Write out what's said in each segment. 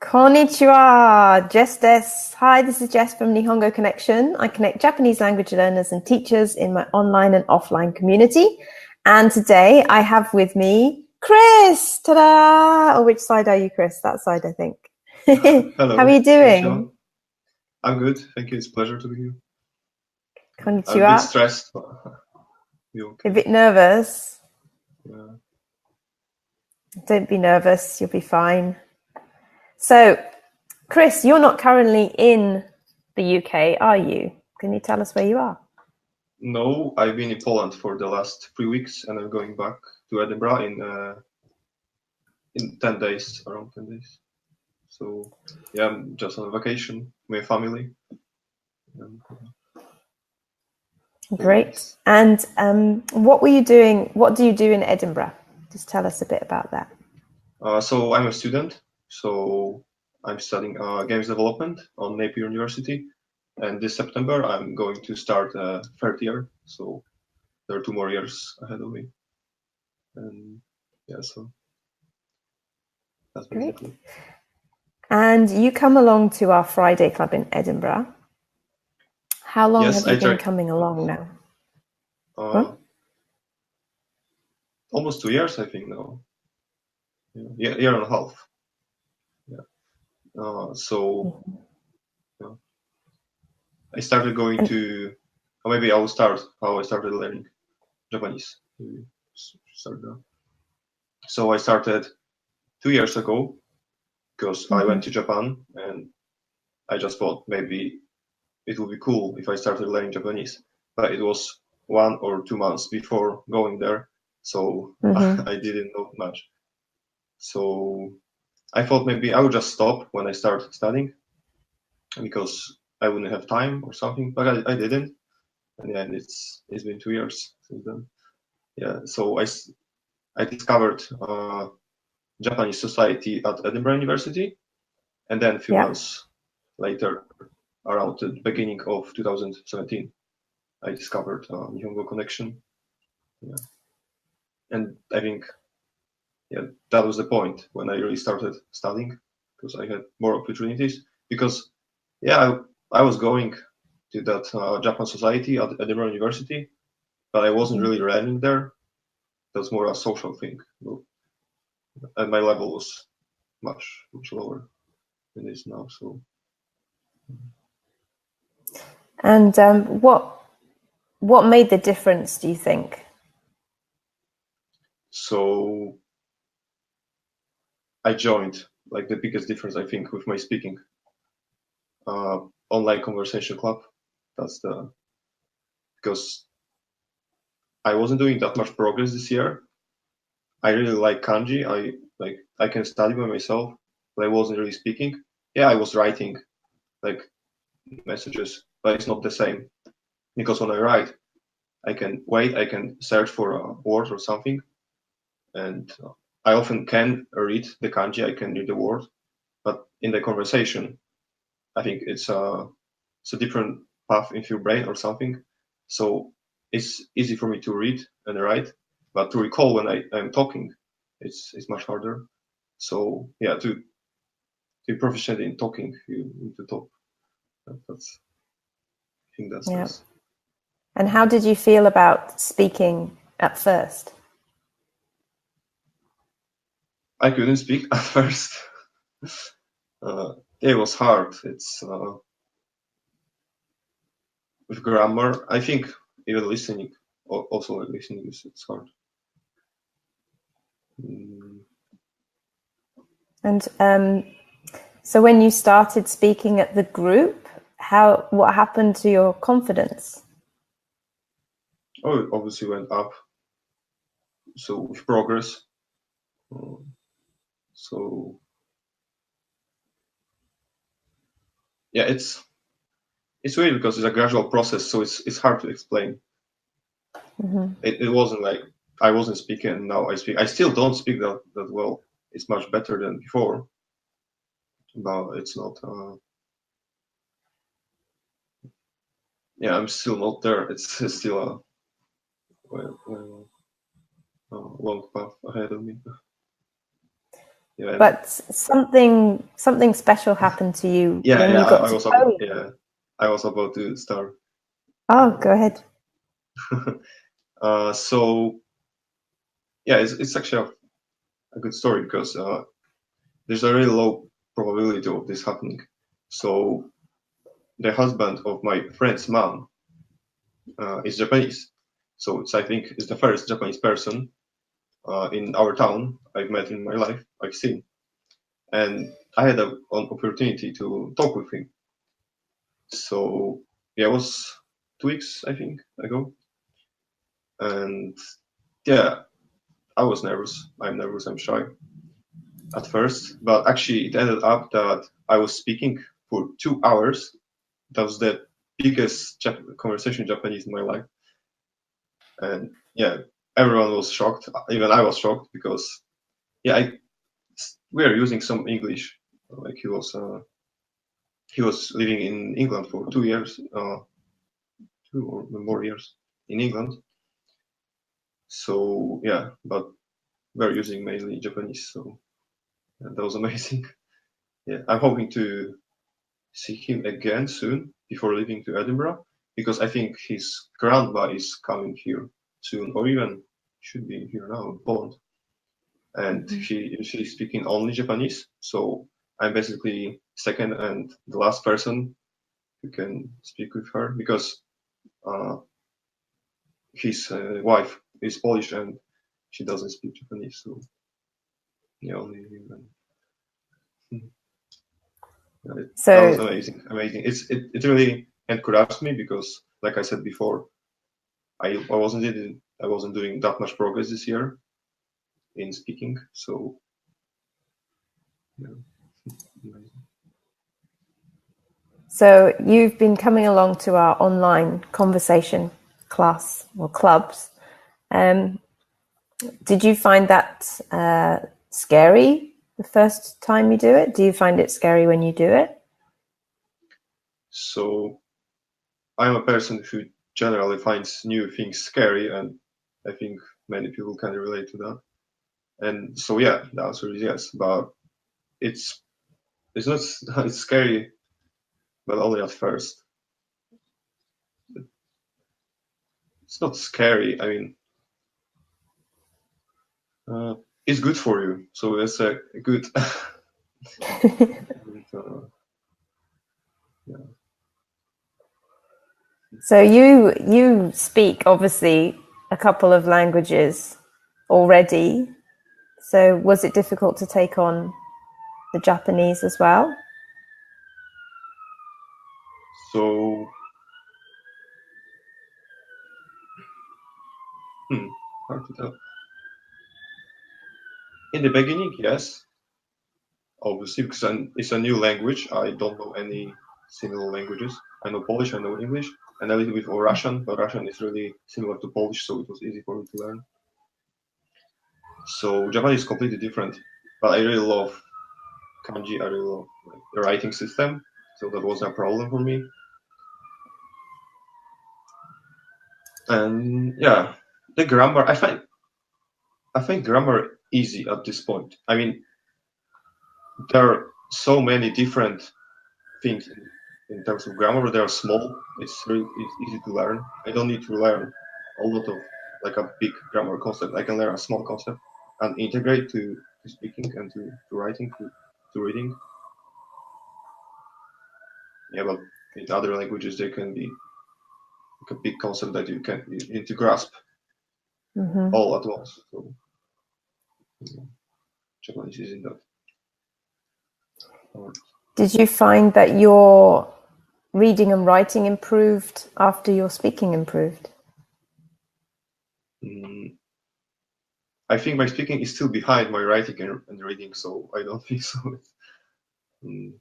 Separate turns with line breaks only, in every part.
Konnichiwa, Jess des. Hi, this is Jess from Nihongo Connection. I connect Japanese language learners and teachers in my online and offline community. And today I have with me Chris. Ta-da! Or which side are you, Chris? That side, I think. How are
Hello,
you
Alicia.
doing?
I'm good. Thank you. It's a pleasure to be here. I'm a
Konnichiwa.
bit stressed, but you
A
okay?
bit nervous.
Yeah.
Don't be nervous. You'll be fine. So, Chris, you're not currently in the UK, are you? Can you tell us where you are?
No, I've been in Poland for the last 3 weeks, and I'm going back to Edinburgh in 10 days, around 10 days. So yeah, I'm just on vacation with family. And, very
Great.
nice.
And what were you doing? What do you do in Edinburgh? Just tell us a bit about that.
So I'm a student. So I'm studying games development on Napier University, and this September I'm going to start a third year. So there are 2 more years ahead of me. And yeah, so that's
Great.
basically.
And you come along to our Friday Club in Edinburgh. How long
Yes,
have you
I
been
tried
coming along now? Huh?
uh, almost 2 years, I think now. Yeah, year and a half. Yeah. So yeah, I started going
And
to, or maybe I will start how I started learning Japanese. Maybe start there. So I started 2 years ago because I went
mhm,
to Japan and I just thought maybe it would be cool if I started learning Japanese. But it was 1 or 2 months before going there, so
mhm,
I didn't know much. So I thought maybe I would just stop when I start studying because I wouldn't have time or something, but I didn't. And yeah, it's been 2 years since then. Yeah, so I discovered Japanese society at Edinburgh University, and then a few
yeah,
months later, around the beginning of 2017, I discovered Nihongo Connection. Yeah, and I think yeah that was the point when I really started studying because I had more opportunities because yeah I was going to that Japan Society at Edinburgh University, but I wasn't
mm,
really learning there. That was more a social thing, and my level was much lower than it is now. So
and what made the difference? Do you think?
so I joined like the biggest difference I think with my speaking uh, online conversation club. That's the because I wasn't doing that much progress this year. I really like kanji. I can study by myself, but I wasn't really speaking. Yeah, I was writing like messages, but it's not the same because when I write, I can wait, I can search for a word or something, and I often can read the kanji, I can read the word, but in the conversation, I think it's a different path in your brain or something. So it's easy for me to read and write, but to recall when I'm talking, it's much harder. So yeah, to be proficient in talking, you need to talk. That's I think that's
Yeah.
this.
And how did you feel about speaking at first?
I couldn't speak at first. It was hard. It's with grammar. I think even listening, also listening is it's hard. Mm,
And so when you started speaking at the group, what happened to your confidence?
oh, it obviously went up. So with progress. So yeah, it's weird because it's a gradual process, so it's hard to explain.
Mm-hmm.
It wasn't like I wasn't speaking and now I speak. I still don't speak that well. It's much better than before, but it's not. Yeah, I'm still not there. It's still a well, long path ahead of me. Yeah,
but something special happened to you
yeah,
when
yeah.
you got
I
to
was about,
Poland.
yeah, I was about to start.
Oh, go ahead.
So yeah, it's actually a good story because there's a really low probability of this happening. So the husband of my friend's mom is Japanese. So I think it's the first Japanese person in our town I've met in my life, I've seen. And I had an opportunity to talk with him. So yeah, it was 2 weeks, I think, ago. And yeah, I was nervous. I'm nervous, I'm shy at first. But actually, it ended up that I was speaking for 2 hours. That was the biggest conversation in Japanese in my life. And yeah, everyone was shocked. Even I was shocked because yeah, we are using some English. Like he was living in England for 2 years, 2 or more years in England. So yeah, but we're using mainly Japanese. So yeah, that was amazing. Yeah, I'm hoping to see him again soon before leaving to Edinburgh because I think his grandma is coming here soon, or even should be here now in Poland. And she's speaking only Japanese. So I'm basically second and the last person who can speak with her because uh, his wife is Polish and she doesn't speak Japanese. So yeah, only him. And, yeah, that was
So,
amazing, amazing. It really encouraged me because, like I said before, I wasn't doing that much progress this year in speaking. So yeah, amazing.
so you've been coming along to our online conversation class or clubs. Did you find that scary the first time you do it? Do you find it scary when you do it?
So I'm a person who generally finds new things scary, and I think many people can relate to that. And so yeah, the answer is yes, but it's it's not it's scary, but only at first. It's not scary. I mean, uh, it's good for you, so it's a good. Yeah.
So you speak obviously a couple of languages already. So was it difficult to take on the Japanese as well?
So hard to tell. In the beginning, yes, obviously, because it's a new language. I don't know any similar languages. I know Polish, I know English, and a little bit of Russian, but Russian is really similar to Polish, so it was easy for me to learn. So Japanese is completely different, but I really love kanji. I really love like, the writing system, so that wasn't a problem for me. And yeah, the grammar. I find grammar easy at this point. I mean, there are so many different things in terms of grammar. They are small. It's easy to learn. I don't need to learn a lot of like a big grammar concept. I can learn a small concept and integrate to speaking and to writing to reading. Yeah, but in other languages they can be like a big concept that you need to grasp all at once. So yeah, Japanese isn't that hard.
Did you find that your reading and writing improved after your speaking improved?
Mm, I think my speaking is still behind my writing and reading, so I don't think so. Mm,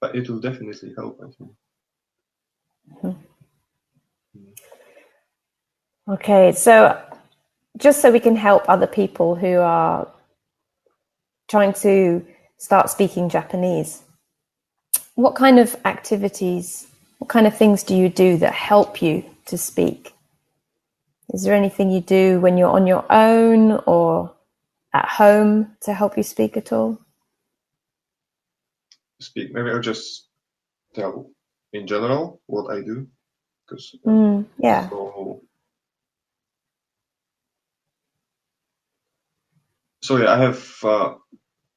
but it will definitely help, I think.
Okay, so just so we can help other people who are trying to start speaking Japanese, what kind of activities, what kind of things do you do that help you to speak? Is there anything you do when you're on your own or at home to help you speak at all?
Speak. Maybe I'll just tell in general what I do, because
Yeah.
So yeah, I have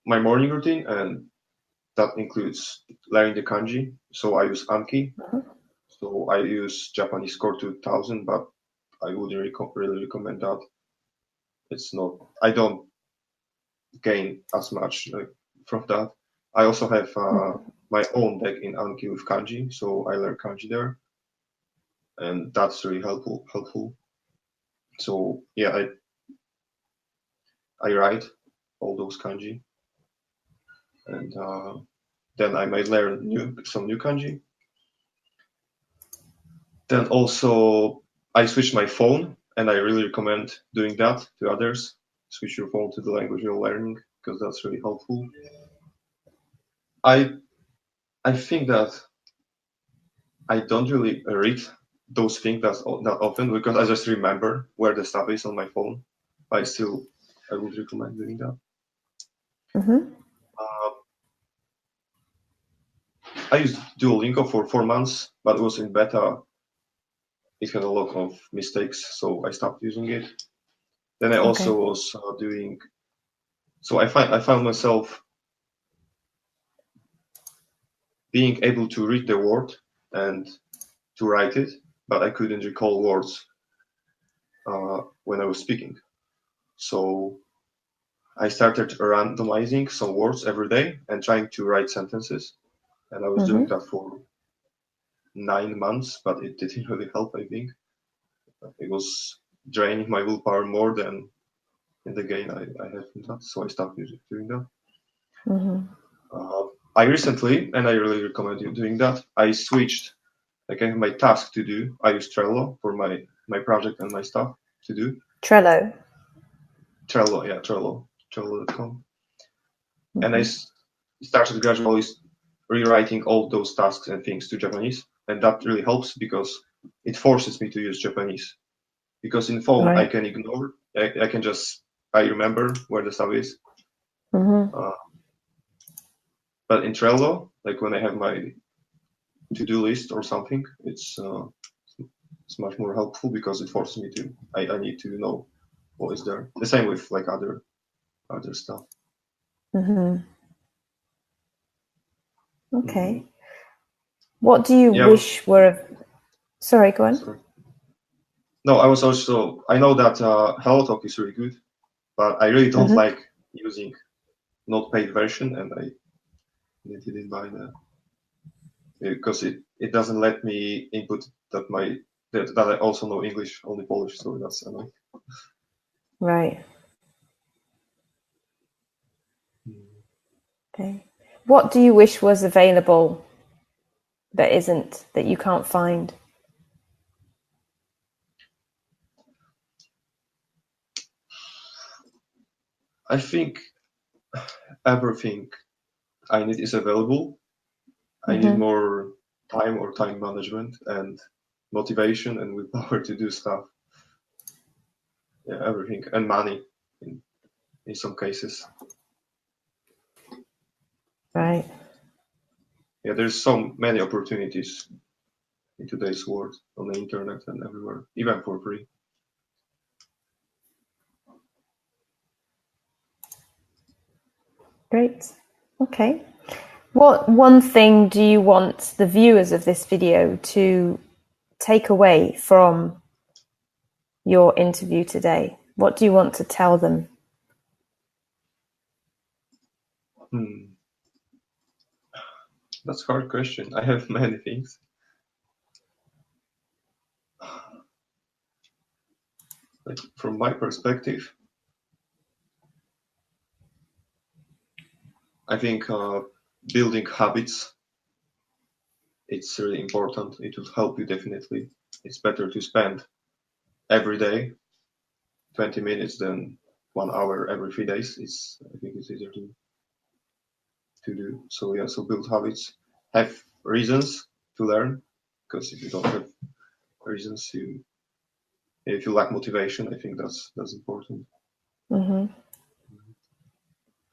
my morning routine, and that includes learning the kanji. So I use Anki. So I use Japanese Core 2000, but I wouldn't really recommend that. It's not. I don't gain as much from that. I also have my own deck in Anki with kanji, so I learn kanji there, and that's really helpful. So yeah, I write all those kanji, and then I might learn some new kanji. Then also I switched my phone, and I really recommend doing that to others. Switch your phone to the language you're learning, because that's really helpful. I think that I don't really read those things that often, because I just remember where the stuff is on my phone. But I would recommend doing that. I used Duolingo for 4 months, but it was in beta. It had a lot of mistakes, so I stopped using it. Then I also was doing. So I found myself being able to read the word and to write it, but I couldn't recall words when I was speaking. So I started randomizing some words every day and trying to write sentences. And I was doing that for 9 months, but it didn't really help, I think. It was draining my willpower more than in the gain I had from that. So I stopped doing that. I recently, and I really recommend you doing that, I switched. Like I have my task to do. I use Trello for my project and my stuff to do.
Trello,
yeah, Trello.com. And I started gradually rewriting all those tasks and things to Japanese, and that really helps because it forces me to use Japanese. Because in phone I can ignore. I can just remember where the stuff is. But in Trello, like when I have my to-do list or something, it's much more helpful because it forces me to. I need to know what is there. The same with like other stuff.
Okay. What do you wish were? Sorry, go on.
Sorry. No, I was also. I know that HelloTalk is really good, but I really don't like using not paid version, and I didn't buy that because it doesn't let me input that I also know English, only Polish, so that's annoying.
Right. Okay. What do you wish was available that isn't, that you can't find?
I think everything I need is available. I need more time or time management and motivation and willpower to do stuff. Yeah, everything, and money in some cases.
Right.
Yeah, there's so many opportunities in today's world on the internet and everywhere, even for free.
Great. Okay. What one thing do you want the viewers of this video to take away from your interview today? What do you want to tell them?
That's a hard question. I have many things. Like from my perspective, I think building habits, it's really important. It will help you definitely. It's better to spend every day 20 minutes than 1 hour every 3 days. I think it's easier to do. So yeah, so build habits, have reasons to learn, because if you don't have reasons, if you lack motivation, I think that's important.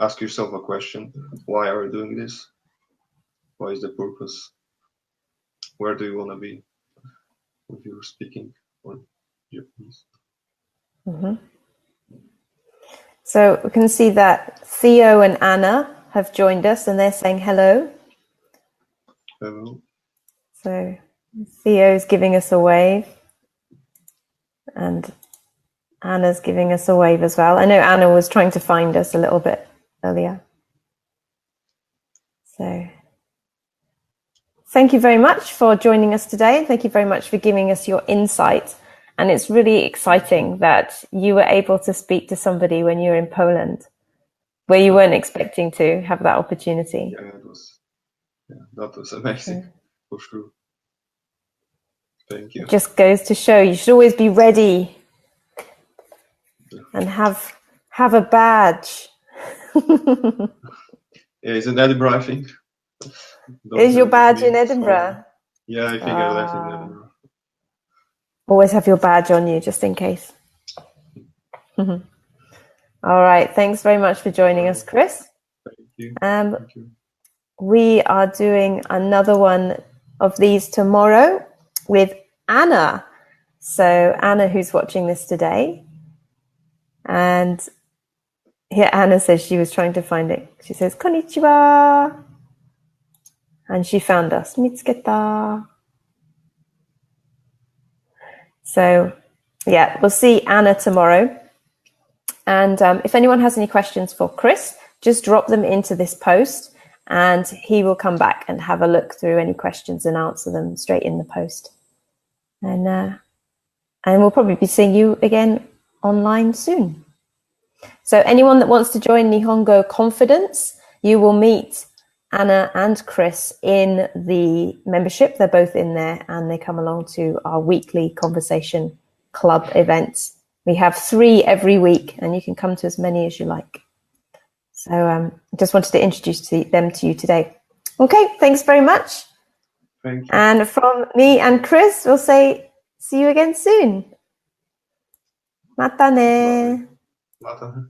ask yourself a question: why are you doing this? What is the purpose? Where do you want to be if you're speaking or Japanese?
Mm-hmm. So we can see that Theo and Anna have joined us and they're saying hello.
Hello.
So Theo's giving us a wave and Anna's giving us a wave as well. I know Anna was trying to find us a little bit earlier. So thank you very much for joining us today. Thank you very much for giving us your insight. And it's really exciting that you were able to speak to somebody when you were in Poland, where you weren't expecting to have that opportunity.
Yeah, that was amazing, for sure. Thank you.
It just goes to show you should always be ready and have a badge.
Yeah, it's in Edinburgh, I think.
Is your badge in Edinburgh?
Yeah, I think I left in Edinburgh.
Always have your badge on you, just in case. All right. Thanks very much for joining us, Chris.
Thank you.
Thank you. We are doing another one of these tomorrow with Anna. So Anna, who's watching this today. And here Anna says she was trying to find it. She says, Konnichiwa. And she found us. Mitsuketa. So, yeah, we'll see Anna tomorrow. And if anyone has any questions for Chris, just drop them into this post and he will come back and have a look through any questions and answer them straight in the post. And we'll probably be seeing you again online soon. So anyone that wants to join Nihongo Confidence, you will meet Anna and Chris in the membership. They're both in there and they come along to our weekly conversation club events. We have 3 every week and you can come to as many as you like. So I just wanted to introduce them to you today. Okay, thanks very much.
Thank you.
And from me and Chris, we'll say see you again soon. Mata ne.
Mata.